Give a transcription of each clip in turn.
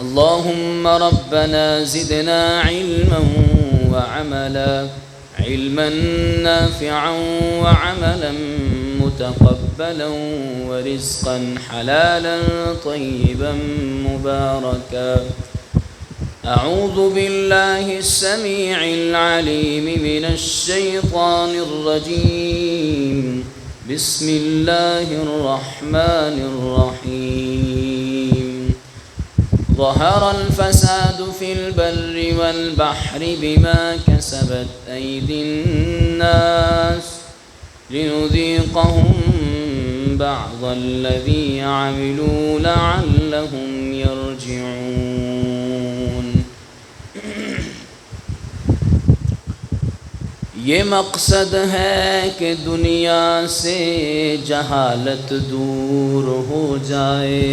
اللهم ربنا زدنا علما وعملا، علما نافعا وعملا متقبلا ورزقا حلالا طيبا مباركا. أعوذ بالله السميع العليم من الشيطان الرجيم. بسم الله الرحمن الرحيم. ظهر الفساد في البر والبحر بما كسبت أيدي الناس لنذيقهم بعض الذي عملوا لعلهم يرجعون. یہ مقصد ہے کہ دنیا سے جہالت دور ہو جائے،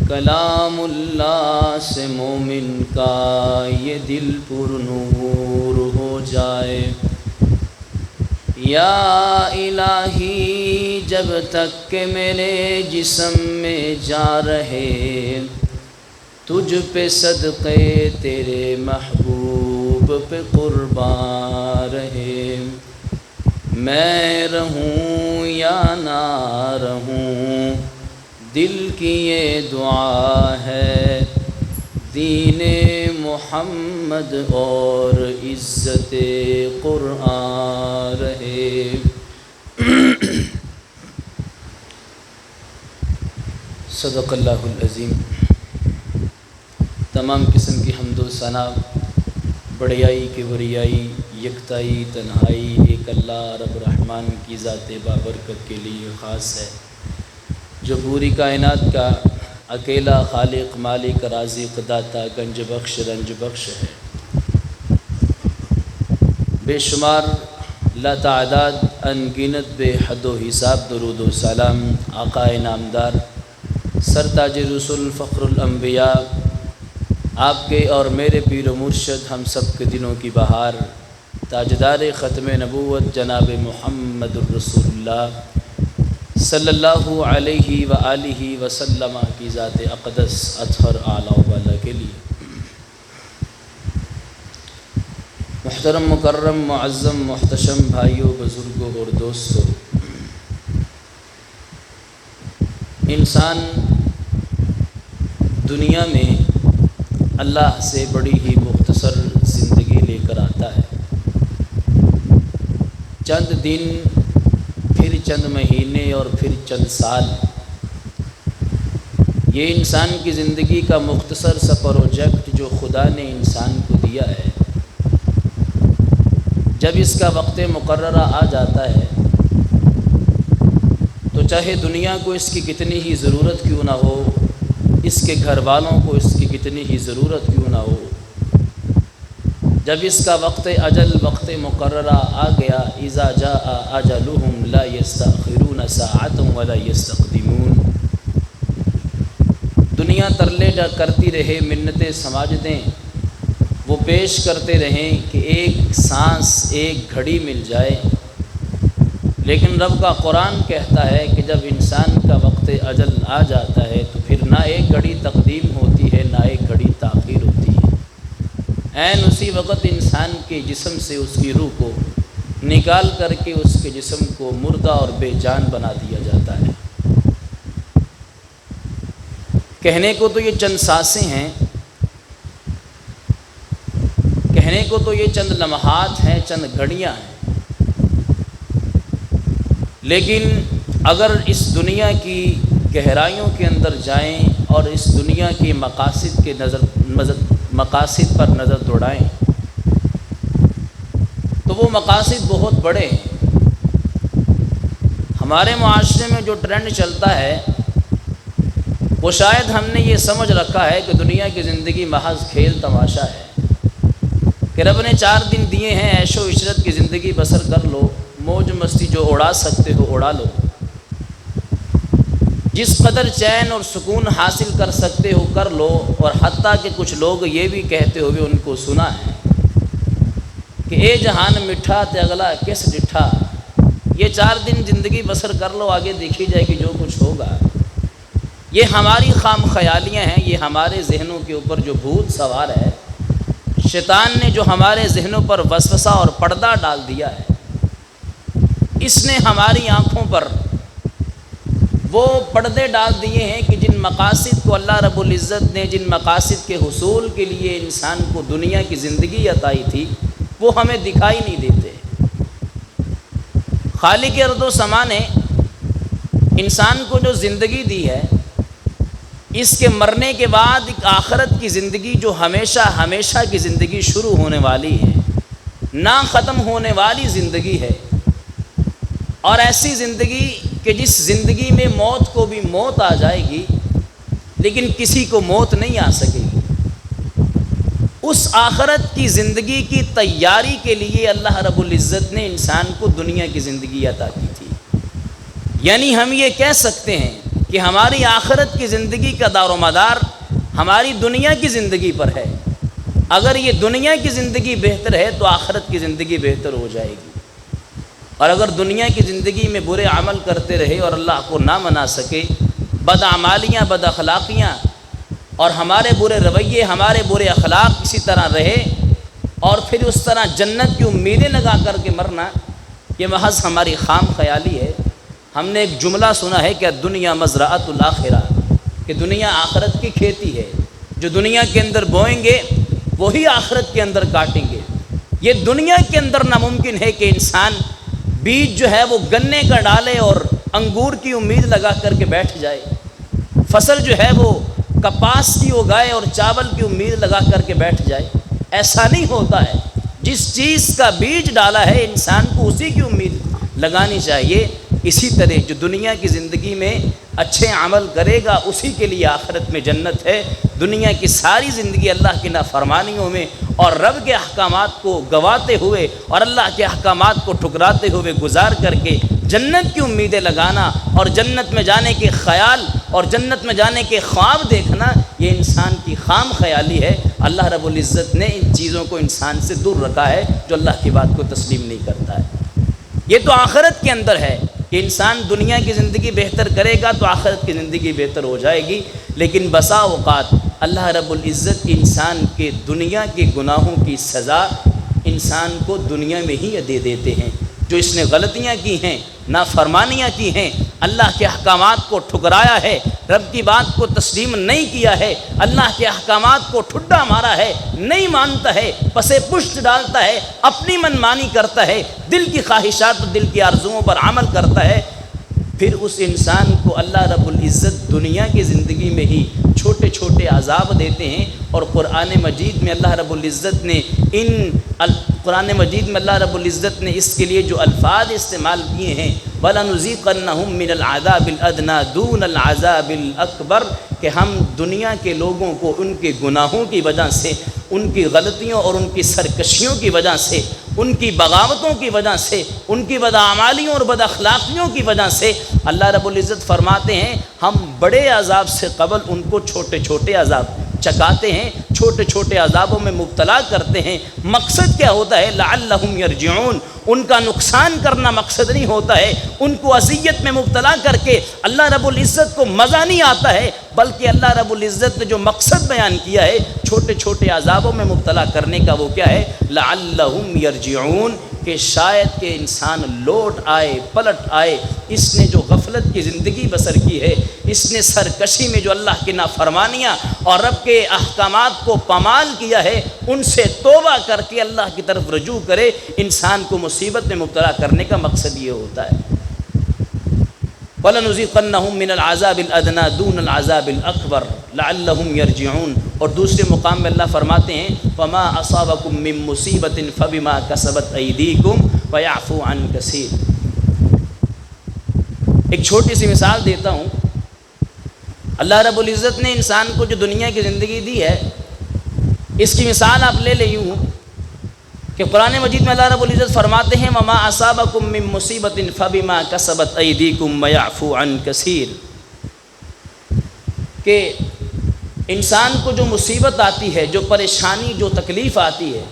کلام اللہ سے مومن کا یہ دل پر نور ہو جائے. یا الہی جب تک کہ میرے جسم میں جا رہے، تجھ پہ صدقے تیرے محبوب پہ قربان رہے. میں رہوں یا نہ رہوں، دل کی یہ دعا ہے، دین محمد اور عزت قرآن رہے. صدق اللہ العظیم. تمام قسم کی حمد و ثنا بڑیائی کی بریائی، یکتائی تنہائی ایک اللہ رب الرحمن کی ذات بابرکت کے لیے خاص ہے، جو پوری کائنات کا اکیلا خالق، مالک، رازق، داتا، گنج بخش، رنج بخش ہے. بے شمار لا تعداد ان گنت بے حد و حساب درود و سلام آقا نامدار سرتاج رسول فخر الانبیاء، آپ کے اور میرے پیر و مرشد ہم سب کے دنوں کی بہار، تاجدار ختم نبوت جناب محمد الرسول اللہ صلی اللہ علیہ وآلہ وسلم کی ذات اقدس اطہر اعلیٰ و بالا کے لیے. محترم مکرم معظم محتشم بھائیوں، بزرگوں اور دوستوں، انسان دنیا میں اللہ سے بڑی ہی مختصر زندگی لے کر آتا ہے. چند دن، پھر چند مہینے اور پھر چند سال، یہ انسان کی زندگی کا مختصر سا پروجیکٹ جو خدا نے انسان کو دیا ہے. جب اس کا وقت مقررہ آ جاتا ہے تو چاہے دنیا کو اس کی کتنی ہی ضرورت کیوں نہ ہو، اس کے گھر والوں کو اس کی کتنی ہی ضرورت کیوں نہ ہو، جب اس کا وقت اجل، وقت مقررہ آ گیا، اذا جاء اجلهم لا يستأخرون ساعة ولا يستقدمون. دنیا ترلے کرتی رہے، منتیں سماجتیں وہ پیش کرتے رہیں کہ ایک سانس، ایک گھڑی مل جائے، لیکن رب کا قرآن کہتا ہے کہ جب انسان کا وقت اجل آ جاتا ہے تو پھر نہ ایک گھڑی تقدیم ہوتی ہے، نہ ایک گھڑی تاخیر ہوتی ہے. عین اسی وقت انسان کے جسم سے اس کی روح کو نکال کر کے اس کے جسم کو مردہ اور بے جان بنا دیا جاتا ہے. کہنے کو تو یہ چند سانسیں ہیں، کہنے کو تو یہ چند لمحات ہیں، چند گھڑیاں ہیں، لیکن اگر اس دنیا کی گہرائیوں کے اندر جائیں اور اس دنیا کی مقاصد پر نظر دوڑائیں تو وہ مقاصد بہت بڑے ہیں. ہمارے معاشرے میں جو ٹرینڈ چلتا ہے وہ شاید ہم نے یہ سمجھ رکھا ہے کہ دنیا کی زندگی محض کھیل تماشا ہے، کہ رب نے 4 دن دیے ہیں، عیش و عشرت کی زندگی بسر کر لو، موج مستی جو اڑا سکتے ہو اڑا لو، جس قدر چین اور سکون حاصل کر سکتے ہو کر لو. اور حتیٰ کہ کچھ لوگ یہ بھی کہتے ہوئے ان کو سنا ہے کہ اے جہان مٹھا تے اگلا کس ڈٹھا، یہ 4 دن زندگی بسر کر لو، آگے دیکھی جائے گی جو کچھ ہوگا. یہ ہماری خام خیالیاں ہیں، یہ ہمارے ذہنوں کے اوپر جو بھوت سوار ہے، شیطان نے جو ہمارے ذہنوں پر وسوسہ اور پردہ ڈال دیا ہے، اس نے ہماری آنکھوں پر وہ پردے ڈال دیے ہیں کہ جن مقاصد کو اللہ رب العزت نے، جن مقاصد کے حصول کے لیے انسان کو دنیا کی زندگی عطائی تھی، وہ ہمیں دکھائی نہیں دیتے۔ خالق ارض و سما نے انسان کو جو زندگی دی ہے، اس کے مرنے کے بعد ایک آخرت کی زندگی جو ہمیشہ ہمیشہ کی زندگی شروع ہونے والی ہے، نہ ختم ہونے والی زندگی ہے، اور ایسی زندگی کہ جس زندگی میں موت کو بھی موت آ جائے گی لیکن کسی کو موت نہیں آ سکے گی۔ اس آخرت کی زندگی کی تیاری کے لیے اللہ رب العزت نے انسان کو دنیا کی زندگی عطا کی تھی۔ یعنی ہم یہ کہہ سکتے ہیں کہ ہماری آخرت کی زندگی کا دار و مدار ہماری دنیا کی زندگی پر ہے۔ اگر یہ دنیا کی زندگی بہتر ہے تو آخرت کی زندگی بہتر ہو جائے گی، اور اگر دنیا کی زندگی میں برے عمل کرتے رہے اور اللہ کو نہ منا سکے، بد اعمالیاں، بد اخلاقیاں اور ہمارے برے رویے، ہمارے برے اخلاق اسی طرح رہے، اور پھر اس طرح جنت کی امیدیں لگا کر کے مرنا، یہ محض ہماری خام خیالی ہے۔ ہم نے ایک جملہ سنا ہے کہ دنیا مزرعۃ الآخرہ، کہ دنیا آخرت کی کھیتی ہے، جو دنیا کے اندر بوئیں گے وہی آخرت کے اندر کاٹیں گے۔ یہ دنیا کے اندر ناممکن ہے کہ انسان بیج جو ہے وہ گنے کا ڈالے اور انگور کی امید لگا کر کے بیٹھ جائے، فصل جو ہے وہ کپاس کی اگائے اور چاول کی امید لگا کر کے بیٹھ جائے۔ ایسا نہیں ہوتا ہے۔ جس چیز کا بیج ڈالا ہے انسان کو اسی کی امید لگانی چاہیے۔ اسی طرح جو دنیا کی زندگی میں اچھے عمل کرے گا اسی کے لیے آخرت میں جنت ہے۔ دنیا کی ساری زندگی اللہ کی نافرمانیوں میں اور رب کے احکامات کو گواتے ہوئے اور اللہ کے احکامات کو ٹھکراتے ہوئے گزار کر کے جنت کی امیدیں لگانا اور جنت میں جانے کے خیال اور جنت میں جانے کے خواب دیکھنا، یہ انسان کی خام خیالی ہے۔ اللہ رب العزت نے ان چیزوں کو انسان سے دور رکھا ہے جو اللہ کی بات کو تسلیم نہیں کرتا ہے۔ یہ تو آخرت کے اندر ہے کہ انسان دنیا کی زندگی بہتر کرے گا تو آخرت کی زندگی بہتر ہو جائے گی، لیکن بسا اوقات اللہ رب العزت انسان کے دنیا کے گناہوں کی سزا انسان کو دنیا میں ہی دے دیتے ہیں۔ جو اس نے غلطیاں کی ہیں، نافرمانیاں کی ہیں، اللہ کے احکامات کو ٹھکرایا ہے، رب کی بات کو تسلیم نہیں کیا ہے، اللہ کے احکامات کو ٹھڈا مارا ہے، نہیں مانتا ہے، پسے پشت ڈالتا ہے، اپنی منمانی کرتا ہے، دل کی خواہشات اور دل کی آرزوؤں پر عمل کرتا ہے، پھر اس انسان کو اللہ رب العزت دنیا کی زندگی میں ہی چھوٹے چھوٹے عذاب دیتے ہیں۔ اور قرآن مجید میں اللہ رب العزت نے قرآن مجید میں اللہ رب العزت نے اس کے لیے جو الفاظ استعمال کیے ہیں، وَلَنُذِيقَنَّهُم مِّنَ الْعَذَابِ الْأَدْنَىٰ دُونَ الْعَذَابِ الْأَكْبَرِ، کہ ہم دنیا کے لوگوں کو ان کے گناہوں کی وجہ سے، ان کی غلطیوں اور ان کی سرکشیوں کی وجہ سے، ان کی بغاوتوں کی وجہ سے، ان کی بدعمالیوں اور بد اخلاقیوں کی وجہ سے اللہ رب العزت فرماتے ہیں ہم بڑے عذاب سے قبل ان کو چھوٹے چھوٹے عذاب چکاتے ہیں، چھوٹے چھوٹے عذابوں میں مبتلا کرتے ہیں۔ مقصد کیا ہوتا ہے؟ لعلہم یرجعون، ان کا نقصان کرنا مقصد نہیں ہوتا ہے، ان کو اذیت میں مبتلا کر کے اللہ رب العزت کو مزہ نہیں آتا ہے، بلکہ اللہ رب العزت نے جو مقصد بیان کیا ہے چھوٹے چھوٹے عذابوں میں مبتلا کرنے کا، وہ کیا ہے؟ لعلہم یرجعون، کہ شاید کہ انسان لوٹ آئے، پلٹ آئے۔ اس نے جو غفلت کی زندگی بسر کی ہے، اس نے سرکشی میں جو اللہ کی نافرمانیاں اور رب کے احکامات کو پامال کیا ہے، ان سے توبہ کر کے اللہ کی طرف رجوع کرے۔ انسان کو مصیبت میں مبتلا کرنے کا مقصد یہ ہوتا ہے۔ وَلَنُذِيقَنَّهُم مِّنَ الْعَذَابِ الْأَدْنَىٰ دُونَ الْعَذَابِ الْأَكْبَرِ لَعَلَّهُمْ يَرْجِعُونَ۔ اور دوسرے مقام میں اللہ فرماتے ہیں وَمَا أَصَابَكُم مِّن مُّصِيبَةٍ فَبِمَا كَسَبَتْ أَيْدِيكُمْ وَيَعْفُو عَن كَثِيرٍ۔ ایک چھوٹی سی مثال دیتا ہوں۔ اللہ رب العزت نے انسان کو جو دنیا کی زندگی دی ہے، اس کی مثال آپ لے لیں یوں کہ قرآن مجید میں اللہ رب العزت فرماتے ہیں وَمَا أَصَابَكُم مِّن مُّصِيبَةٍ فَبِمَا كَسَبَتْ أَيْدِيكُمْ وَيَعْفُو عَن كَثِيرٍ، کہ انسان کو جو مصیبت آتی ہے، جو پریشانی، جو تکلیف آتی ہے،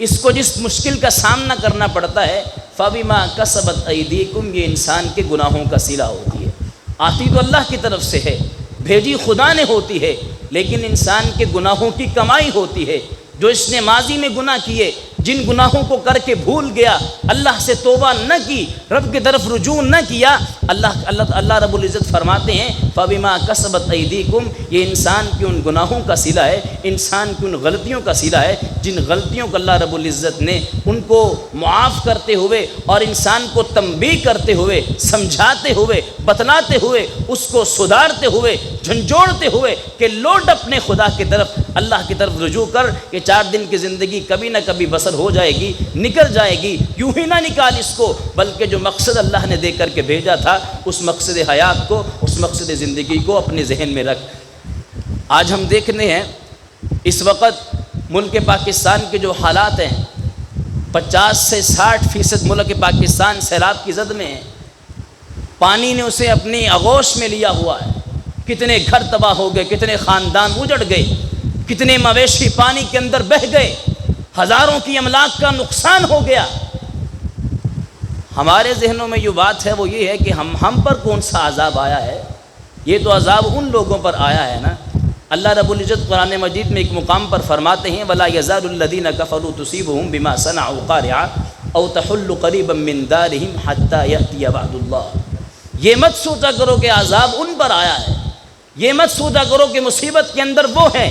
اس کو جس مشکل کا سامنا کرنا پڑتا ہے، فَبِمَا كَسَبَتْ أَيْدِيكُمْ، یہ انسان کے گناہوں کا صلہ ہوتی ہے۔ آتی تو اللہ کی طرف سے ہے، بھیجی خدا نے ہوتی ہے، لیکن انسان کے گناہوں کی کمائی ہوتی ہے۔ جو اس نے ماضی میں گناہ کیے، جن گناہوں کو کر کے بھول گیا، اللہ سے توبہ نہ کی، رب کی طرف رجوع نہ کیا، اللہ رب العزت فرماتے ہیں فَبِمَا كَسَبَتْ أَيْدِيكُمْ، یہ انسان کی ان گناہوں کا صلہ ہے، انسان کی ان غلطیوں کا صلہ ہے جن غلطیوں کو اللہ رب العزت نے ان کو معاف کرتے ہوئے اور انسان کو تنبیہ کرتے ہوئے، سمجھاتے ہوئے، بتلاتے ہوئے، اس کو سدھارتے ہوئے، جھنجھوڑتے ہوئے کہ لوٹ اپنے خدا کی طرف، اللہ کی طرف رجوع کر کہ 4 دن کی زندگی کبھی نہ کبھی بسر ہو جائے گی، نکل جائے گی، یوں ہی نہ نکال اس کو، بلکہ جو مقصد اللہ نے دے کر کے بھیجا تھا اس مقصد حیات کو، اس مقصد زندگی کو اپنے ذہن میں رکھ۔ آج ہم دیکھنے ہیں اس وقت ملک پاکستان کے جو حالات ہیں، 50 سے 60% ملک پاکستان سیلاب کی زد میں ہے، پانی نے اسے اپنی آغوش میں لیا ہوا ہے، کتنے گھر تباہ ہو گئے، کتنے خاندان اجڑ گئے، کتنے مویشی پانی کے اندر بہہ گئے، ہزاروں کی املاک کا نقصان ہو گیا۔ ہمارے ذہنوں میں جو بات ہے وہ یہ ہے کہ ہم پر کون سا عذاب آیا ہے؟ یہ تو عذاب ان لوگوں پر آیا ہے نا۔ اللہ رب العزت قرآن مجید میں ایک مقام پر فرماتے ہیں وَلَا يَزَالُ الَّذِينَ كَفَرُوا تُصِيبُهُم بِمَا صَنَعُوا قَارِعَةً أَوْ تَحُلُّ قَرِيبًا مِّن دَارِهِمْ حَتَّى يَأْتِيَ وَعْدُ اللَّهِ۔ یہ مت سوچا کرو کہ عذاب ان پر آیا ہے، یہ مت سوچا کرو کہ مصیبت کے اندر وہ ہیں۔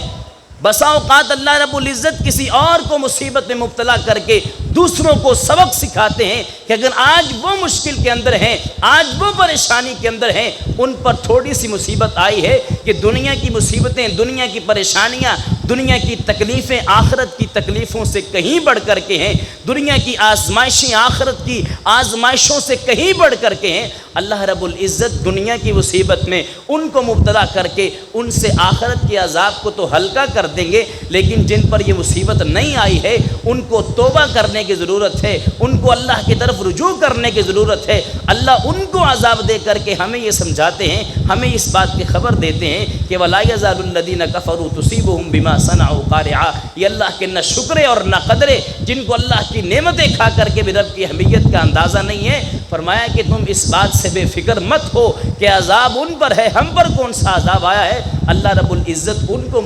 بسا اوقات اللہ رب العزت کسی اور کو مصیبت میں مبتلا کر کے دوسروں کو سبق سکھاتے ہیں کہ اگر آج وہ مشکل کے اندر ہیں، آج وہ پریشانی کے اندر ہیں، ان پر تھوڑی سی مصیبت آئی ہے کہ دنیا کی مصیبتیں، دنیا کی پریشانیاں، دنیا کی تکلیفیں آخرت کی تکلیفوں سے کہیں بڑھ کر کے ہیں، دنیا کی آزمائشیں آخرت کی آزمائشوں سے کہیں بڑھ کر کے ہیں۔ اللہ رب العزت دنیا کی مصیبت میں ان کو مبتلا کر کے ان سے آخرت کے عذاب کو تو ہلکا کر دیں گے، لیکن جن پر یہ مصیبت نہیں آئی ہے ان کو توبہ کرنے کی ضرورت ہے، ان کو اللہ کی طرف رجوع کرنے کی ضرورت ہے۔ اللہ ان کو عذاب دے کر کے ہمیں یہ سمجھاتے ہیں، ہمیں اس بات کی خبر دیتے ہیں کہ وَلَا يَزَالُ الَّذِينَ كَفَرُوا تُصِيبُهُم بِمَا صَنَعُوا قَارِعَةً۔ یہ اللہ کے نہ شکرے اور نہ قدرے، جن کو اللہ کی نعمتیں کھا کر کے بھی رب کی اہمیت کا اندازہ نہیں ہے، فرمایا کہ تم اس بات سے بے فکر مت ہو کہ عذاب ان پر ہے، ہم پر کون سا عذاب آیا ہے۔ اللہ رب العزت ان کو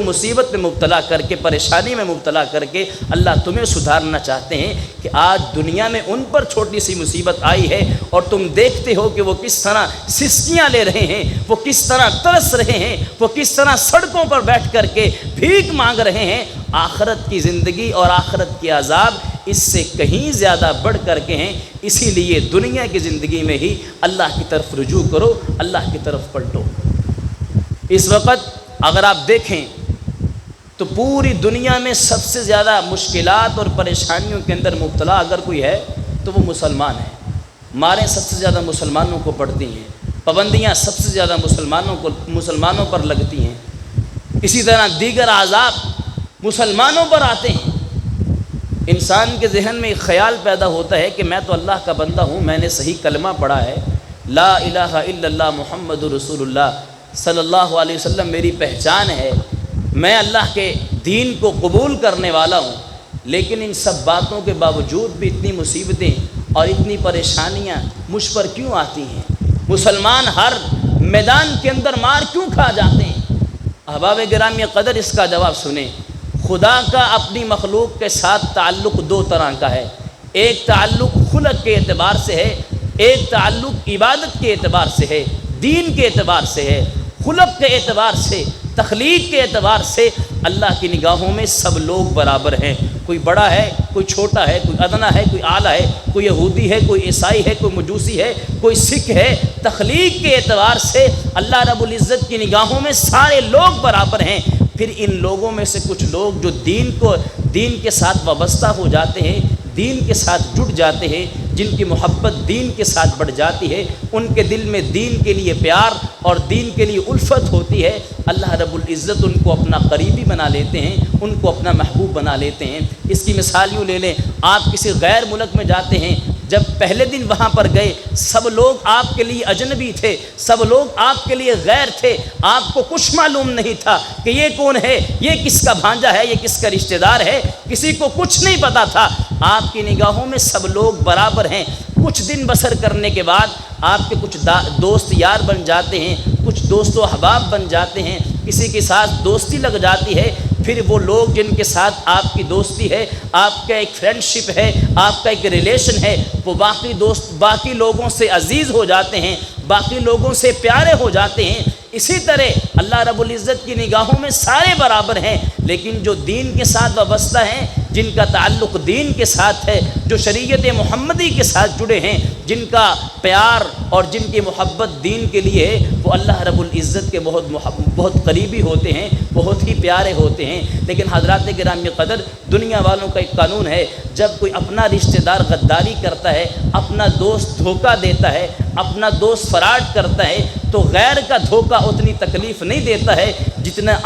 مصیبت میں مبتلا کر کے، پریشانی میں مبتلا کر کے اللہ تمہیں سدھارنا چاہتے ہیں کہ آج دنیا میں ان پر چھوٹی سی مصیبت آئی ہے اور تم دیکھتے ہو کہ وہ کس طرح سسکیاں لے رہے ہیں، وہ کس طرح ترس رہے ہیں، وہ کس طرح سڑکوں پر بیٹھ کر کے بھیک مانگ رہے ہیں۔ آخرت کی زندگی اور آخرت کے عذاب اس سے کہیں زیادہ بڑھ کر کے ہیں، اسی لیے دنیا کی زندگی میں ہی اللہ کی طرف رجوع کرو، اللہ کی طرف پلٹو۔ اس وقت اگر آپ دیکھیں تو پوری دنیا میں سب سے زیادہ مشکلات اور پریشانیوں کے اندر مبتلا اگر کوئی ہے تو وہ مسلمان ہے۔ ماریں سب سے زیادہ مسلمانوں کو پڑتی ہیں، پابندیاں سب سے زیادہ مسلمانوں پر لگتی ہیں، اسی طرح دیگر عذاب مسلمانوں پر آتے ہیں۔ انسان کے ذہن میں ایک خیال پیدا ہوتا ہے کہ میں تو اللہ کا بندہ ہوں، میں نے صحیح کلمہ پڑھا ہے، لا الہ الا اللہ محمد رسول اللہ صلی اللہ علیہ وسلم میری پہچان ہے، میں اللہ کے دین کو قبول کرنے والا ہوں، لیکن ان سب باتوں کے باوجود بھی اتنی مصیبتیں اور اتنی پریشانیاں مجھ پر کیوں آتی ہیں؟ مسلمان ہر میدان کے اندر مار کیوں کھا جاتے ہیں؟ احباب گرامی قدر اس کا جواب سنیں۔ خدا کا اپنی مخلوق کے ساتھ تعلق 2 طرح کا ہے، ایک تعلق خلق کے اعتبار سے ہے، ایک تعلق عبادت کے اعتبار سے ہے، دین کے اعتبار سے ہے۔ خلق کے اعتبار سے، تخلیق کے اعتبار سے اللہ کی نگاہوں میں سب لوگ برابر ہیں، کوئی بڑا ہے، کوئی چھوٹا ہے، کوئی ادنا ہے، کوئی اعلیٰ ہے، کوئی یہودی ہے، کوئی عیسائی ہے، کوئی مجوسی ہے، کوئی سکھ ہے۔ تخلیق کے اعتبار سے اللہ رب العزت کی نگاہوں میں سارے لوگ برابر ہیں۔ پھر ان لوگوں میں سے کچھ لوگ جو دین کے ساتھ وابستہ ہو جاتے ہیں، دین کے ساتھ جڑ جاتے ہیں، جن کی محبت دین کے ساتھ بڑھ جاتی ہے، ان کے دل میں دین کے لیے پیار اور دین کے لیے الفت ہوتی ہے، اللہ رب العزت ان کو اپنا قریبی بنا لیتے ہیں، ان کو اپنا محبوب بنا لیتے ہیں۔ اس کی مثال یوں لے لیں، آپ کسی غیر ملک میں جاتے ہیں، جب پہلے دن وہاں پر گئے سب لوگ آپ کے لیے اجنبی تھے، سب لوگ آپ کے لیے غیر تھے، آپ کو کچھ معلوم نہیں تھا کہ یہ کون ہے، یہ کس کا بھانجا ہے، یہ کس کا رشتہ دار ہے، کسی کو کچھ نہیں پتا تھا۔ آپ کی نگاہوں میں سب لوگ برابر ہیں۔ کچھ دن بسر کرنے کے بعد آپ کے کچھ دوست یار بن جاتے ہیں، کچھ کچھ دوست و احباب بن جاتے ہیں، کسی کے ساتھ دوستی لگ جاتی ہے، پھر وہ لوگ جن کے ساتھ آپ کی دوستی ہے، آپ کا ایک فرینڈشپ ہے، آپ کا ایک ریلیشن ہے، وہ باقی لوگوں سے عزیز ہو جاتے ہیں، باقی لوگوں سے پیارے ہو جاتے ہیں۔ اسی طرح اللہ رب العزت کی نگاہوں میں سارے برابر ہیں، لیکن جو دین کے ساتھ وابستہ ہیں، جن کا تعلق دین کے ساتھ ہے، جو شریعت محمدی کے ساتھ جڑے ہیں، جن کا پیار اور جن کی محبت دین کے لیے ہے، وہ اللہ رب العزت کے بہت قریبی ہوتے ہیں، بہت ہی پیارے ہوتے ہیں۔ لیکن حضرات گرامی قدر، دنیا والوں کا ایک قانون ہے، جب کوئی اپنا رشتہ دار غداری کرتا ہے، اپنا دوست دھوکہ دیتا ہے، اپنا دوست فراڈ کرتا ہے، تو غیر کا دھوکہ اتنی تکلیف نہیں دیتا ہے جتنا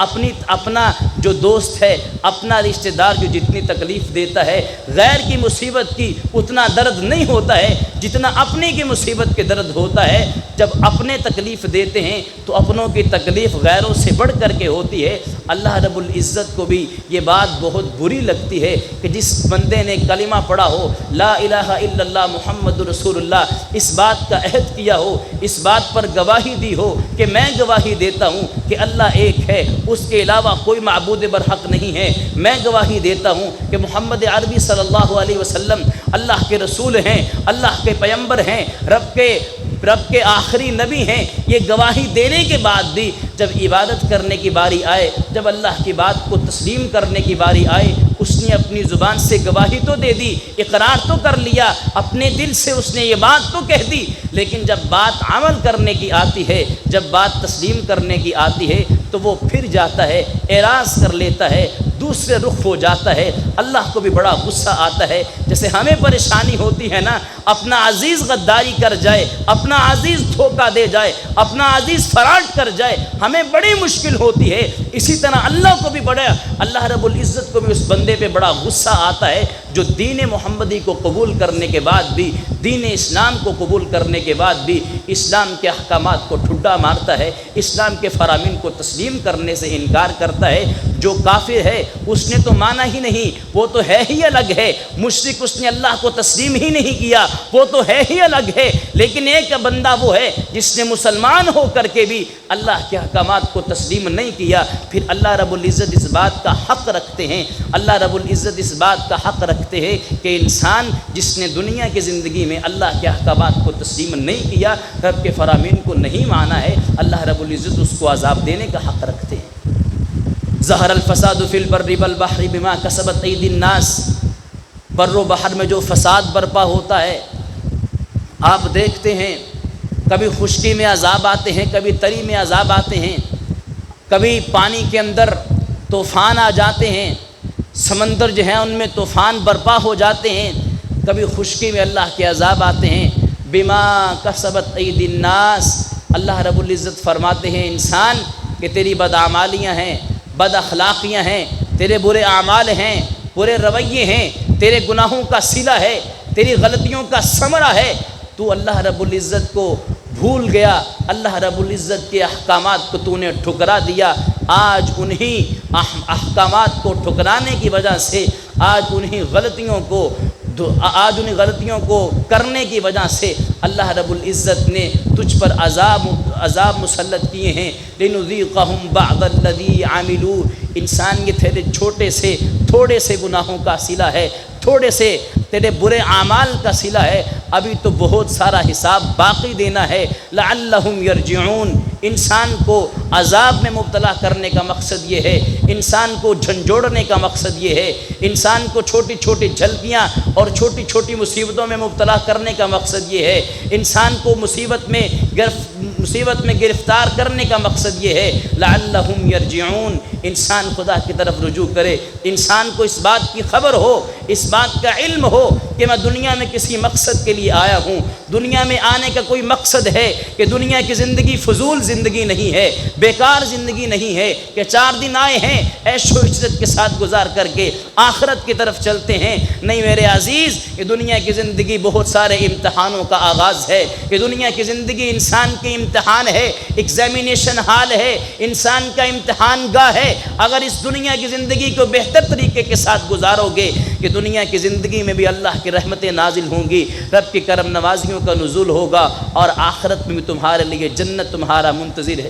اپنا جو دوست ہے، اپنا رشتہ دار جو جتنی تکلیف دیتا ہے، غیر کی مصیبت کی اتنا درد نہیں ہوتا ہے جتنا اپنے کی مصیبت کے درد ہوتا ہے۔ جب اپنے تکلیف دیتے ہیں تو اپنوں کی تکلیف غیروں سے بڑھ کر کے ہوتی ہے۔ اللہ رب العزت کو بھی یہ بات بہت بری لگتی ہے کہ جس بندے نے کلمہ پڑھا ہو، لا الہ الا اللہ محمد رسول اللہ، اس بات کا عہد کیا ہو، اس بات پر گواہی دی ہو کہ میں گواہی دیتا ہوں کہ اللہ ایک ہے، اس کے علاوہ کوئی معبود برحق نہیں ہے، میں گواہی دیتا ہوں کہ محمد عربی صلی اللہ علیہ وسلم اللہ کے رسول ہیں، اللہ کے پیغمبر ہیں، رب کے آخری نبی ہیں۔ یہ گواہی دینے کے بعد بھی جب عبادت کرنے کی باری آئے، جب اللہ کی بات کو تسلیم کرنے کی باری آئے، اس نے اپنی زبان سے گواہی تو دے دی، اقرار تو کر لیا، اپنے دل سے اس نے یہ بات تو کہہ دی، لیکن جب بات عمل کرنے کی آتی ہے، جب بات تسلیم کرنے کی آتی ہے، تو وہ پھر جاتا ہے، اعراض کر لیتا ہے، دوسرے رخ ہو جاتا ہے۔ اللہ کو بھی بڑا غصہ آتا ہے، جیسے ہمیں پریشانی ہوتی ہے نا، اپنا عزیز غداری کر جائے، اپنا عزیز دھوکہ دے جائے، اپنا عزیز فراڈ کر جائے، ہمیں بڑی مشکل ہوتی ہے۔ اسی طرح اللہ کو بھی اللہ رب العزت کو بھی اس بندے پہ بڑا غصہ آتا ہے جو دین محمدی کو قبول کرنے کے بعد بھی، دین اسلام کو قبول کرنے کے بعد بھی اسلام کے احکامات کو ٹھڈا مارتا ہے، اسلام کے فرامین کو تسلیم کرنے سے انکار کرتا ہے۔ جو کافر ہے اس نے تو مانا ہی نہیں، وہ تو ہے ہی الگ ہے، مشرک اس نے اللہ کو تسلیم ہی نہیں کیا، وہ تو ہے ہی الگ ہے۔ لیکن ایک بندہ وہ ہے جس نے مسلمان ہو کر کے بھی اللہ کے احکامات کو تسلیم نہیں کیا۔ پھر اللہ رب العزت اس بات کا حق رکھتے ہیں، اللہ رب العزت اس بات کا حق رکھتے ہیں کہ انسان جس نے دنیا کی زندگی میں اللہ کے احکامات کو تسلیم نہیں کیا، رب کے فرامین کو نہیں مانا ہے، اللہ رب العزت اس کو عذاب دینے کا حق رکھتے ہیں۔ ظہر الفساد فی البر والبحر بما کسبت ایدی الناس، بر و بحر میں جو فساد برپا ہوتا ہے، آپ دیکھتے ہیں کبھی خشکی میں عذاب آتے ہیں، کبھی تری میں عذاب آتے ہیں، کبھی پانی کے اندر طوفان آ جاتے ہیں، سمندر جو ہیں ان میں طوفان برپا ہو جاتے ہیں، کبھی خشکی میں اللہ کے عذاب آتے ہیں۔ بما کسبت ایدی الناس، اللہ رب العزت فرماتے ہیں انسان کہ تیری بدعمالیاں ہیں، بد اخلاقیاں ہیں، تیرے برے اعمال ہیں، برے رویے ہیں، تیرے گناہوں کا صلہ ہے، تیری غلطیوں کا ثمرہ ہے، تو اللہ رب العزت کو بھول گیا، اللہ رب العزت کے احکامات کو تو نے ٹھکرا دیا۔ آج انہی احکامات کو ٹھکرانے کی وجہ سے، آج انہی غلطیوں کو کرنے کی وجہ سے اللہ رب العزت نے تجھ پر عذاب مسلط کیے ہیں۔ لِنُذِيقَهُمْ بَعْضَ الَّذِي عَمِلُوا، انسان یہ تیرے تھوڑے سے گناہوں کا صلہ ہے، تھوڑے سے تیرے برے اعمال کا صلہ ہے، ابھی تو بہت سارا حساب باقی دینا ہے۔ لَعَلَّهُمْ يَرْجِعُونَ، انسان کو عذاب میں مبتلا کرنے کا مقصد یہ ہے، انسان کو جھنجھوڑنے کا مقصد یہ ہے، انسان کو چھوٹی چھوٹی جھلکیاں اور چھوٹی چھوٹی مصیبتوں میں مبتلا کرنے کا مقصد یہ ہے، انسان کو مصیبت میں گرفتار کرنے کا مقصد یہ ہے۔ لعلہم یرجعون، انسان خدا کی طرف رجوع کرے، انسان کو اس بات کی خبر ہو، اس بات کا علم ہو کہ میں دنیا میں کسی مقصد کے لیے آیا ہوں، دنیا میں آنے کا کوئی مقصد ہے کہ دنیا کی زندگی فضول زندگی نہیں ہے، بیکار زندگی نہیں ہے کہ 4 دن آئے ہیں عیش و عشرت کے ساتھ گزار کر کے آخرت کی طرف چلتے ہیں۔ نہیں میرے عزیز، یہ دنیا کی زندگی بہت سارے امتحانوں کا آغاز ہے، یہ دنیا کی زندگی انسان کے امتحان ہے، ایگزامینیشن ہال ہے، انسان کا امتحان گاہ ہے۔ اگر اس دنیا کی زندگی کو بہتر طریقے کے ساتھ گزارو گے، کہ دنیا کی زندگی میں بھی اللہ کی رحمتیں نازل ہوں گی، رب کی کرم نوازیوں کا نزول ہوگا، اور آخرت میں بھی تمہارے لیے جنت تمہارا منتظر ہے،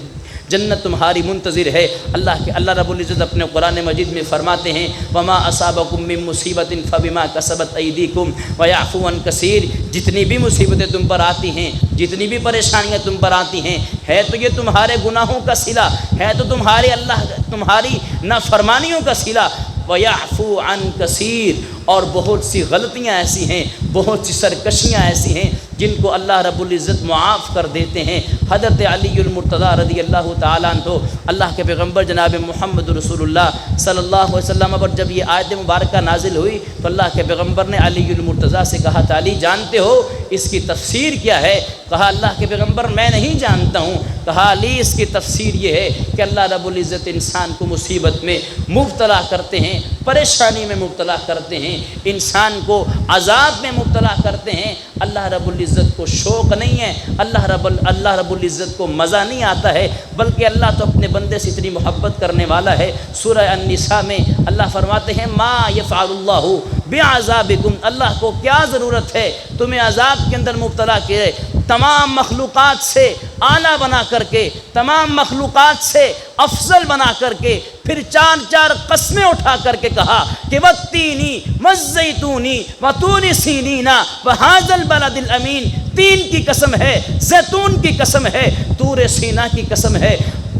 جنت تمہاری منتظر ہے۔ اللہ رب العزت اپنے قرآن مجید میں فرماتے ہیں وما اصابکم من مصیبت فبما کسبت ایدیکم ویعفو عن کثیر، جتنی بھی مصیبتیں تم پر آتی ہیں، جتنی بھی پریشانیاں تم پر آتی ہیں، ہے تو یہ تمہارے گناہوں کا صلہ، ہے تو تمہاری نافرمانیوں کا صلہ، ویعفو عن کثیر، اور بہت سی غلطیاں ایسی ہیں، بہت سی سرکشیاں ایسی ہیں جن کو اللہ رب العزت معاف کر دیتے ہیں۔ حضرت علی المرتضیٰ رضی اللہ تعالیٰ عنہ، اللہ کے پیغمبر جناب محمد رسول اللہ صلی اللہ علیہ وسلم پر جب یہ آیت مبارکہ نازل ہوئی تو اللہ کے پیغمبر نے علی المرتضیٰ سے کہا تھا علی جانتے ہو اس کی تفسیر کیا ہے؟ کہا اللہ کے پیغمبر میں نہیں جانتا ہوں۔ کہا علی اس کی تفسیر یہ ہے کہ اللہ رب العزت انسان کو مصیبت میں مبتلا کرتے ہیں، پریشانی میں مبتلا کرتے ہیں، انسان کو عذاب میں مبتلا کرتے ہیں۔ اللہ رب العزت کو شوق نہیں ہے، اللہ رب العزت کو مزہ نہیں آتا ہے، بلکہ اللہ تو اپنے بندے سے اتنی محبت کرنے والا ہے۔ سورہ النساء میں اللہ فرماتے ہیں ما یفعل اللہ بعذابکم، اللہ کو کیا ضرورت ہے تمہیں عذاب کے اندر مبتلا کرے، تمام مخلوقات سے اعلیٰ بنا کر کے، تمام مخلوقات سے افضل بنا کر کے، پھر چار قسمیں اٹھا کر کے کہا کہ والتینی والزیتونی وطور سینین وہذا البلد الامین، تین کی قسم ہے، زیتون کی قسم ہے، طور سینا کی قسم ہے،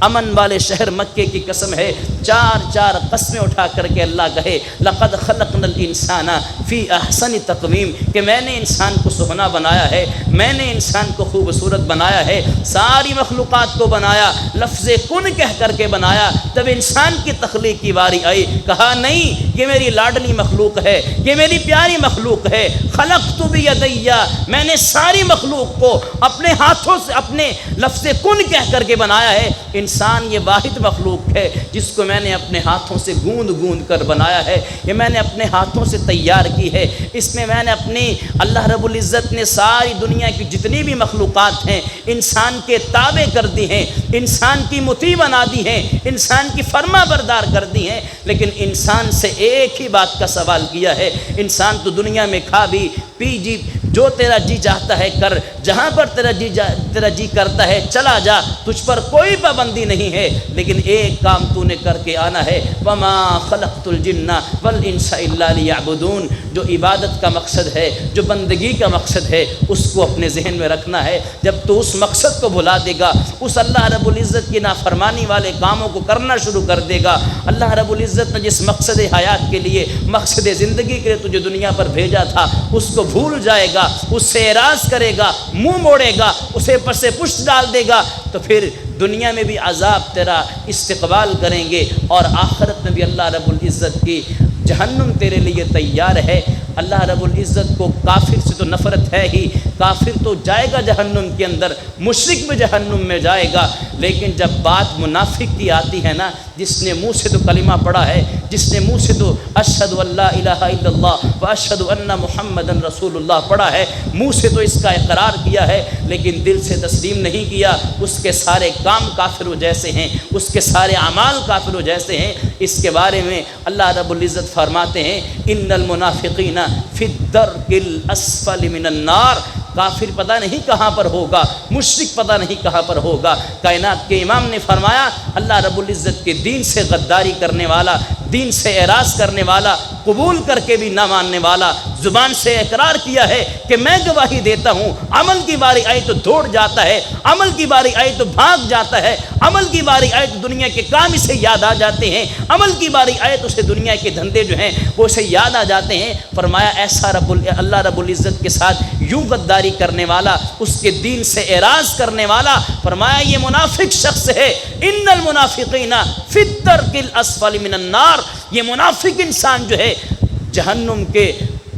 امن والے شہر مکے کی قسم ہے، چار قسمیں اٹھا کر کے اللہ کہے لقد خلقنا الانسان فی احسن تقویم، کہ میں نے انسان کو سہنا بنایا ہے، میں نے انسان کو خوبصورت بنایا ہے، ساری مخلوقات کو بنایا، لفظ کن کہہ کر کے بنایا۔ جب انسان کی تخلیق کی باری آئی کہا نہیں یہ میری لاڈلی مخلوق ہے، یہ میری پیاری مخلوق ہے، خلقت بیدیا، میں نے ساری مخلوق کو اپنے ہاتھوں سے اپنے لفظ کن کہہ کر کے بنایا ہے۔ انسان یہ واحد مخلوق ہے جس کو میں نے اپنے ہاتھوں سے گوند کر بنایا ہے، یہ میں نے اپنے ہاتھوں سے تیار کی ہے، اس میں میں نے اپنی اللہ رب العزت نے ساری دنیا کی جتنی بھی مخلوقات ہیں انسان کے تابع کر دی ہیں، انسان کی مطیع بنا دی ہیں، انسان کی فرما بردار کر دی ہیں، لیکن انسان سے ایک ہی بات کا سوال کیا ہے۔ انسان تو دنیا میں کھا بھی پی جی جو تیرا جی چاہتا ہے کر، جہاں پر تیرا جی کرتا ہے چلا جا، تجھ پر کوئی پابندی نہیں ہے، لیکن ایک کام تو نے کر کے آنا ہے وما خلقت الجن والانس الا لیعبدون، جو عبادت کا مقصد ہے، جو بندگی کا مقصد ہے، اس کو اپنے ذہن میں رکھنا ہے۔ جب تو اس مقصد کو بھلا دے گا، اس اللہ رب العزت کی نافرمانی والے کاموں کو کرنا شروع کر دے گا، اللہ رب العزت نے جس مقصد حیات کے لیے، مقصد زندگی کے لیے تجھے دنیا پر بھیجا تھا اس کو بھول جائے گا، اس سے اعراض کرے گا، منہ موڑے گا، اسے پس پشت ڈال دے گا، تو پھر دنیا میں بھی عذاب تیرا استقبال کریں گے، اور آخرت میں بھی اللہ رب العزت کی جہنم تیرے لیے تیار ہے۔ اللہ رب العزت کو کافر سے تو نفرت ہے ہی، کافر تو جائے گا جہنم کے اندر، مشرک بھی جہنم میں جائے گا، لیکن جب بات منافق کی آتی ہے نا، جس نے منہ سے تو کلمہ پڑھا ہے، جس نے منہ سے تو اشہد ان لا الہ الا اللہ و اشہد ان محمدن رسول اللہ پڑھا ہے، منہ سے تو اس کا اقرار کیا ہے لیکن دل سے تسلیم نہیں کیا، اس کے سارے کام کافروں جیسے ہیں، اس کے سارے اعمال کافروں جیسے ہیں۔ اس کے بارے میں اللہ رب العزت فرماتے ہیں ان المنافقین فی الدرک الاسفل من النار، کافر پتہ نہیں کہاں پر ہوگا، مشرک پتہ نہیں کہاں پر ہوگا۔ کائنات کے امام نے فرمایا اللہ رب العزت کے دین سے غداری کرنے والا، دین سے اعراض کرنے والا، قبول کر کے بھی نہ ماننے والا، زبان سے اقرار کیا ہے کہ میں گواہی دیتا ہوں، عمل کی باری آئی تو دوڑ جاتا ہے، عمل کی باری آئی تو بھاگ جاتا ہے، عمل کی باری آئی تو دنیا کے کام اسے یاد آ جاتے ہیں، عمل کی باری آئے تو اسے دنیا کے دھندے جو ہیں وہ اسے یاد آ جاتے ہیں۔ فرمایا ایسا اللہ رب العزت کے ساتھ یوں غداری کرنے والا، اس کے دین سے اعراض کرنے والا، فرمایا یہ منافق شخص ہے، ان المنافقین فی الدرک الاسفل من النار، یہ منافق انسان جو ہے جہنم کے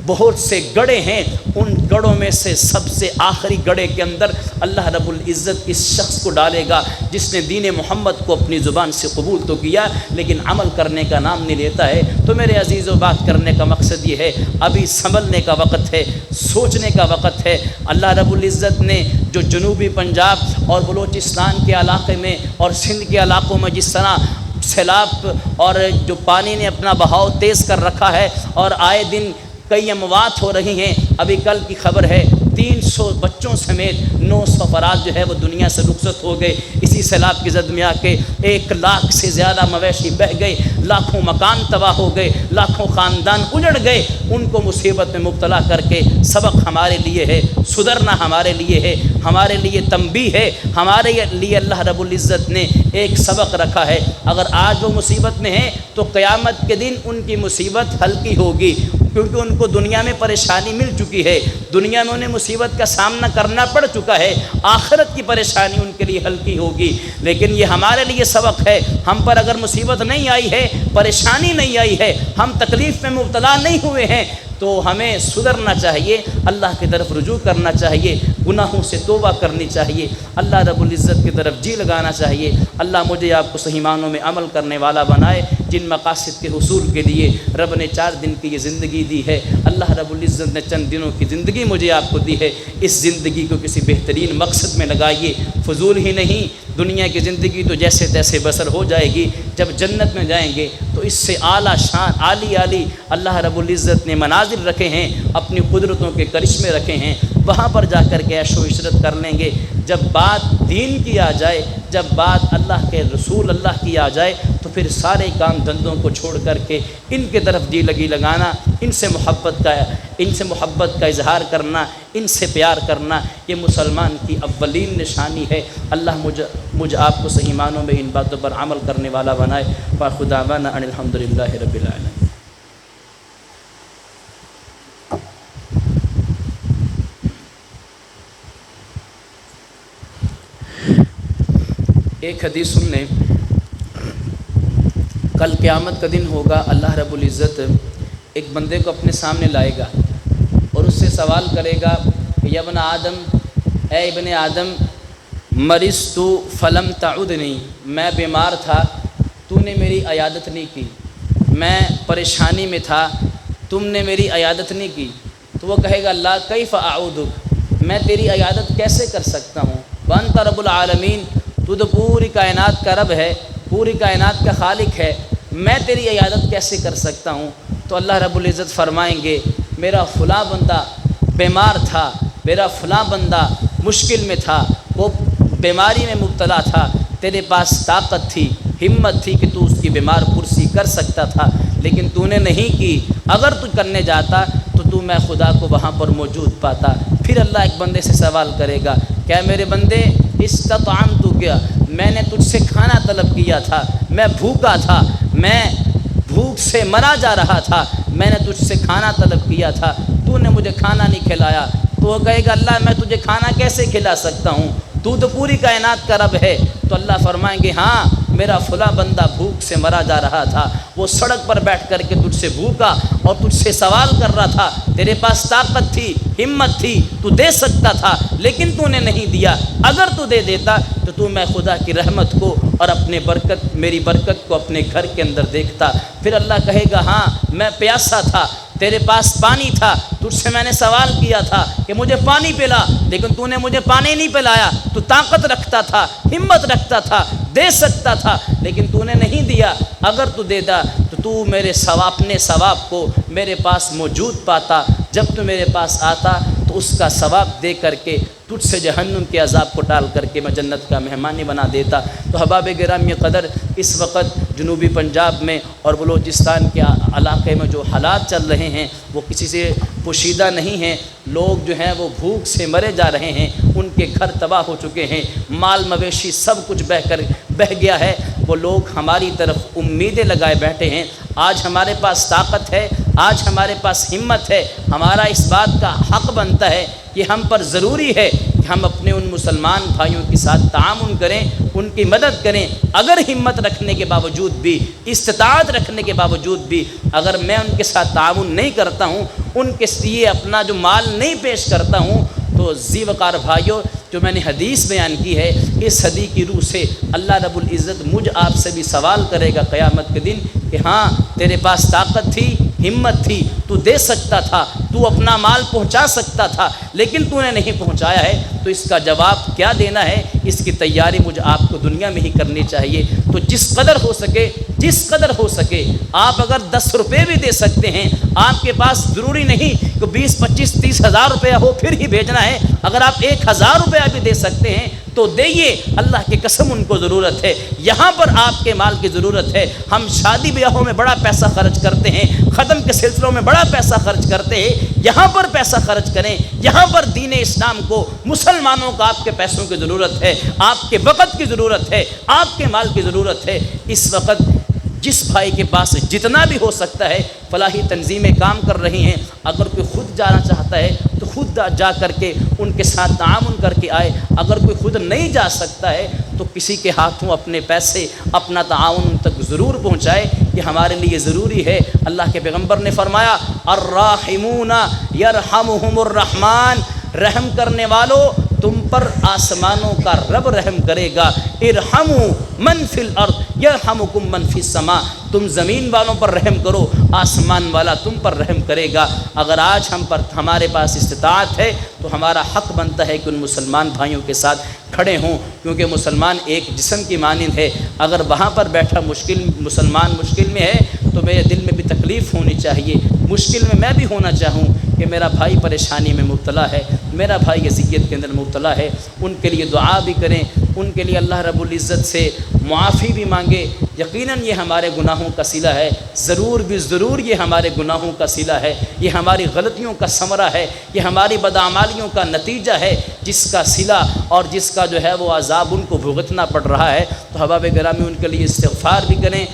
بہت سے گڑھے ہیں، ان گڑھوں میں سے سب سے آخری گڑھے کے اندر اللہ رب العزت اس شخص کو ڈالے گا جس نے دین محمد کو اپنی زبان سے قبول تو کیا لیکن عمل کرنے کا نام نہیں لیتا ہے۔ تو میرے عزیزوں، بات کرنے کا مقصد یہ ہے ابھی سنبھلنے کا وقت ہے، سوچنے کا وقت ہے۔ اللہ رب العزت نے جو جنوبی پنجاب اور بلوچستان کے علاقے میں اور سندھ کے علاقوں میں جس طرح سیلاب اور جو پانی نے اپنا بہاؤ تیز کر رکھا ہے اور آئے دن کئی اموات ہو رہی ہیں۔ ابھی کل کی خبر ہے 300 بچوں سمیت 900 افراد جو ہے وہ دنیا سے رخصت ہو گئے اسی سیلاب کی زد میں آ کے۔ 1 لاکھ سے زیادہ مویشی بہہ گئے، لاکھوں مکان تباہ ہو گئے، لاکھوں خاندان اجڑ گئے۔ ان کو مصیبت میں مبتلا کر کے سبق ہمارے لیے ہے، سدھرنا ہمارے لیے ہے، ہمارے لیے تنبیہ ہے، ہمارے لیے اللہ رب العزت نے ایک سبق رکھا ہے۔ اگر آج وہ مصیبت میں ہیں تو قیامت کے دن ان کی مصیبت ہلکی ہوگی، کیونکہ ان کو دنیا میں پریشانی مل چکی ہے، دنیا میں انہیں مصیبت کا سامنا کرنا پڑ چکا ہے، آخرت کی پریشانی ان کے لیے ہلکی ہوگی۔ لیکن یہ ہمارے لیے سبق ہے، ہم پر اگر مصیبت نہیں آئی ہے، پریشانی نہیں آئی ہے، ہم تکلیف میں مبتلا نہیں ہوئے ہیں تو ہمیں سدھرنا چاہیے، اللہ کی طرف رجوع کرنا چاہیے، گناہوں سے توبہ کرنی چاہیے، اللہ رب العزت کی طرف جی لگانا چاہیے۔ اللہ مجھے آپ کو صحیح معنوں میں عمل کرنے والا بنائے، جن مقاصد کے حصول کے لیے رب نے 4 دن کی یہ زندگی دی ہے۔ اللہ رب العزت نے چند دنوں کی زندگی مجھے آپ کو دی ہے، اس زندگی کو کسی بہترین مقصد میں لگائیے، فضول ہی نہیں۔ دنیا کی زندگی تو جیسے تیسے بسر ہو جائے گی، جب جنت میں جائیں گے تو اس سے اعلیٰ شان عالی اللہ رب العزت نے مناظر رکھے ہیں، اپنی قدرتوں کے کرشمے رکھے ہیں، وہاں پر جا کر کے عیش و عشرت کر لیں گے۔ جب بات دین کی آ جائے، جب بات اللہ کے رسول اللہ کی آ جائے تو پھر سارے کام دھندوں کو چھوڑ کر کے ان کے طرف جی لگانا، ان سے محبت کا اظہار کرنا، ان سے پیار کرنا، یہ مسلمان کی اولین نشانی ہے۔ اللہ مجھ آپ کو صحیح معنوں میں ان باتوں پر عمل کرنے والا بنائے۔ وآخر دعوانا ان الحمدللہ رب العالمین۔ ایک حدیث سن لیں، کل قیامت کا دن ہوگا، اللہ رب العزت ایک بندے کو اپنے سامنے لائے گا اور اس سے سوال کرے گا کہ یا ابن آدم، اے ابن آدم، مرضت فلم تعدنی، میں بیمار تھا تو نے میری عیادت نہیں کی، میں پریشانی میں تھا تم نے میری عیادت نہیں کی۔ تو وہ کہے گا اللہ کیف اعودک، میں تیری عیادت کیسے کر سکتا ہوں، وانت رب العالمین، تو تو پوری کائنات کا رب ہے، پوری کائنات کا خالق ہے، میں تیری عیادت کیسے کر سکتا ہوں؟ تو اللہ رب العزت فرمائیں گے میرا فلاں بندہ بیمار تھا، میرا فلاں بندہ مشکل میں تھا، وہ بیماری میں مبتلا تھا، تیرے پاس طاقت تھی، ہمت تھی کہ تو اس کی بیمار پرسی کر سکتا تھا، لیکن تو نے نہیں کی۔ اگر تو کرنے جاتا تو میں خدا کو وہاں پر موجود پاتا۔ پھر اللہ ایک بندے سے سوال کرے گا، کیا میرے بندے استطعمت کیا، میں نے تجھ سے کھانا طلب کیا تھا، میں بھوکا تھا، میں بھوک سے مرا جا رہا تھا، میں نے تجھ سے کھانا طلب کیا تھا، تو نے مجھے کھانا نہیں کھلایا۔ تو وہ کہے گا اللہ میں تجھے کھانا کیسے کھلا سکتا ہوں، تو پوری کائنات کا رب ہے۔ تو اللہ فرمائیں گے ہاں میرا فلاں بندہ بھوک سے مرا جا رہا تھا، وہ سڑک پر بیٹھ کر کے تجھ سے بھوکا اور تجھ سے سوال کر رہا تھا، تیرے پاس طاقت تھی، ہمت تھی، تو دے سکتا تھا لیکن تو نے نہیں دیا۔ اگر تو دے دیتا تو میں خدا کی رحمت کو اور اپنے میری برکت کو اپنے گھر کے اندر دیکھتا۔ پھر اللہ کہے گا ہاں میں پیاسا تھا، تیرے پاس پانی تھا، تجھ سے میں نے سوال کیا تھا کہ مجھے پانی پلا، لیکن تو نے مجھے پانی نہیں پلایا۔ تو طاقت رکھتا تھا، ہمت رکھتا تھا، دے سکتا تھا لیکن تو نے نہیں دیا۔ اگر تو دیتا تو میرے اپنے ثواب کو میرے پاس موجود پاتا، جب تو میرے پاس آتا تو اس کا ثواب دے کر کے تجھ سے جہنم کے عذاب کو ٹال کر کے میں جنت کا مہمانی بنا دیتا۔ تو احباب گرامی قدر، اس وقت جنوبی پنجاب میں اور بلوچستان کے علاقے میں جو حالات چل رہے ہیں وہ کسی سے پوشیدہ نہیں ہیں۔ لوگ جو ہیں وہ بھوک سے مرے جا رہے ہیں، ان کے گھر تباہ ہو چکے ہیں، مال مویشی سب کچھ بہہ گیا ہے۔ وہ لوگ ہماری طرف امیدیں لگائے بیٹھے ہیں۔ آج ہمارے پاس طاقت ہے، آج ہمارے پاس ہمت ہے، ہمارا اس بات کا حق بنتا ہے کہ ہم پر ضروری ہے کہ ہم اپنے ان مسلمان بھائیوں کے ساتھ تعاون کریں، ان کی مدد کریں۔ اگر ہمت رکھنے کے باوجود بھی، استطاعت رکھنے کے باوجود بھی اگر میں ان کے ساتھ تعاون نہیں کرتا ہوں، ان کے لیے اپنا جو مال نہیں پیش کرتا ہوں، تو ذی وقار بھائیوں، جو میں نے حدیث بیان کی ہے، اس حدیث کی روح سے اللہ رب العزت مجھ آپ سے بھی سوال کرے گا قیامت کے دن کہ ہاں تیرے پاس طاقت تھی، ہمت تھی، تو دے سکتا تھا، تو اپنا مال پہنچا سکتا تھا لیکن تو نے نہیں پہنچایا ہے۔ تو اس کا جواب کیا دینا ہے، اس کی تیاری مجھے آپ کو دنیا میں ہی کرنی چاہیے۔ تو جس قدر ہو سکے آپ اگر 10 روپے بھی دے سکتے ہیں، آپ کے پاس ضروری نہیں کہ 20 25 30 ہزار روپیہ ہو پھر ہی بھیجنا ہے، اگر آپ 1000 روپیہ بھی دے سکتے ہیں تو دئیے، اللہ کی قسم ان کو ضرورت ہے۔ یہاں پر آپ کے مال کی ضرورت ہے۔ ہم شادی بیاہوں میں بڑا پیسہ خرچ کرتے ہیں، ختم کے سلسلوں میں بڑا پیسہ خرچ کرتے ہیں، یہاں پر پیسہ خرچ کریں، یہاں پر دین اسلام کو، مسلمانوں کو آپ کے پیسوں کی ضرورت ہے، آپ کے وقت کی ضرورت ہے، آپ کے مال کی ضرورت ہے۔ اس وقت جس بھائی کے پاس جتنا بھی ہو سکتا ہے، فلاحی تنظیمیں کام کر رہی ہیں، اگر کوئی خود جانا چاہتا ہے تو خود جا کر کے ان کے ساتھ تعاون کر کے آئے، اگر کوئی خود نہیں جا سکتا ہے تو کسی کے ہاتھوں اپنے پیسے، اپنا تعاون ان تک ضرور پہنچائے، یہ ہمارے لیے ضروری ہے۔ اللہ کے پیغمبر نے فرمایا الراحمون یرحمہم الرحمن، رحم کرنے والوں تم پر آسمانوں کا رب رحم کرے گا۔ ارحموا من فی الارض یرحمکم من فی السماء، تم زمین والوں پر رحم کرو، آسمان والا تم پر رحم کرے گا۔ اگر آج ہمارے پاس استطاعت ہے تو ہمارا حق بنتا ہے کہ ان مسلمان بھائیوں کے ساتھ کھڑے ہوں، کیونکہ مسلمان ایک جسم کی مانند ہے۔ اگر وہاں پر بیٹھا مسلمان مشکل میں ہے تو میرے دل میں بھی تکلیف ہونی چاہیے، مشکل میں بھی ہونا چاہوں کہ میرا بھائی پریشانی میں مبتلا ہے، میرا بھائی اذیت کے اندر مبتلا ہے، ان کے لیے دعا بھی کریں، ان کے لیے اللہ رب العزت سے معافی بھی مانگے۔ یقیناً یہ ہمارے گناہوں کا صلہ ہے، ضرور یہ ہمارے گناہوں کا صلہ ہے، یہ ہماری غلطیوں کا ثمرہ ہے، یہ ہماری بدعمالیوں کا نتیجہ ہے، جس کا صلہ اور جس کا جو ہے وہ عذاب ان کو بھگتنا پڑ رہا ہے۔ تو احباب گرامی ان کے لیے استغفار بھی کریں،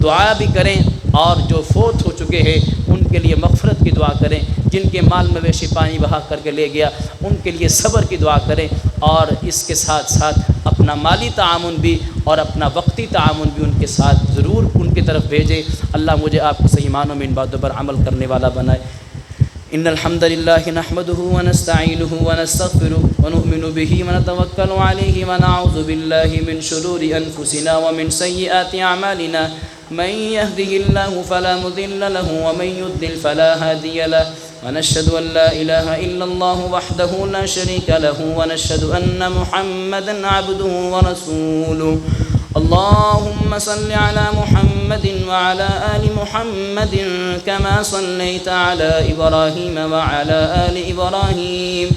دعا بھی کریں، اور جو فوت ہو چکے ہیں ان کے لیے مغفرت کی دعا کریں، جن کے مال مویشی پانی بہا کر کے لے گیا ان کے لیے صبر کی دعا کریں، اور اس کے ساتھ ساتھ اپنا مالی تعاون بھی اور اپنا وقتی تعاون بھی ان کے ساتھ ضرور ان کی طرف بھیجیں۔ اللہ مجھے آپ کو صحیح معنوں میں ان باتوں پر عمل کرنے والا بنائے۔ ان الحمد لله نحمده ونستعينه ونستغفره ونؤمن به ونتوكل عليه ونعوذ بالله من شرور انفسنا ومن سيئات اعمالنا، من يهده الله فلا مضل له ومن يضلل فلا هادي له، ونشهد ان لا اله الا الله وحده لا شريك له، ونشهد ان محمدا عبده ورسوله۔ اللهم صل على محمد وعلى آل محمد كما صليت على إبراهيم وعلى آل إبراهيم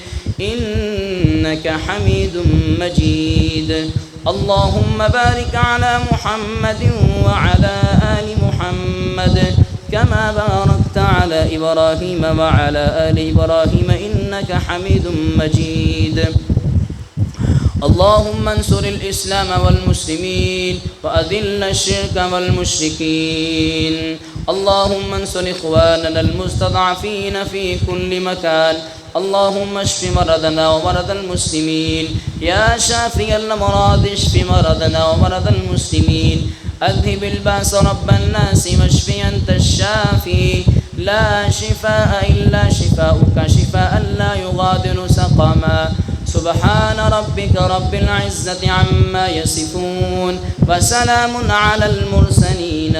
إنك حميد مجيد۔ اللهم بارك على محمد وعلى آل محمد كما باركت على إبراهيم وعلى آل إبراهيم إنك حميد مجيد۔ اللهم انصر الإسلام والمسلمين وأذل الشرك والمشركين۔ اللهم انصر إخواننا المستضعفين في كل مكان۔ اللهم اشف مرضنا ومرضى المسلمين، يا شافي الأمراض اشف مرضنا ومرضى المسلمين، أذهب الباس رب الناس واشف أنت الشافي، لا شفاء إلا شفاؤك شفاء لا يغادر سقما۔ سبحان ربك رب العزة عما يصفون، وسلام على المرسلين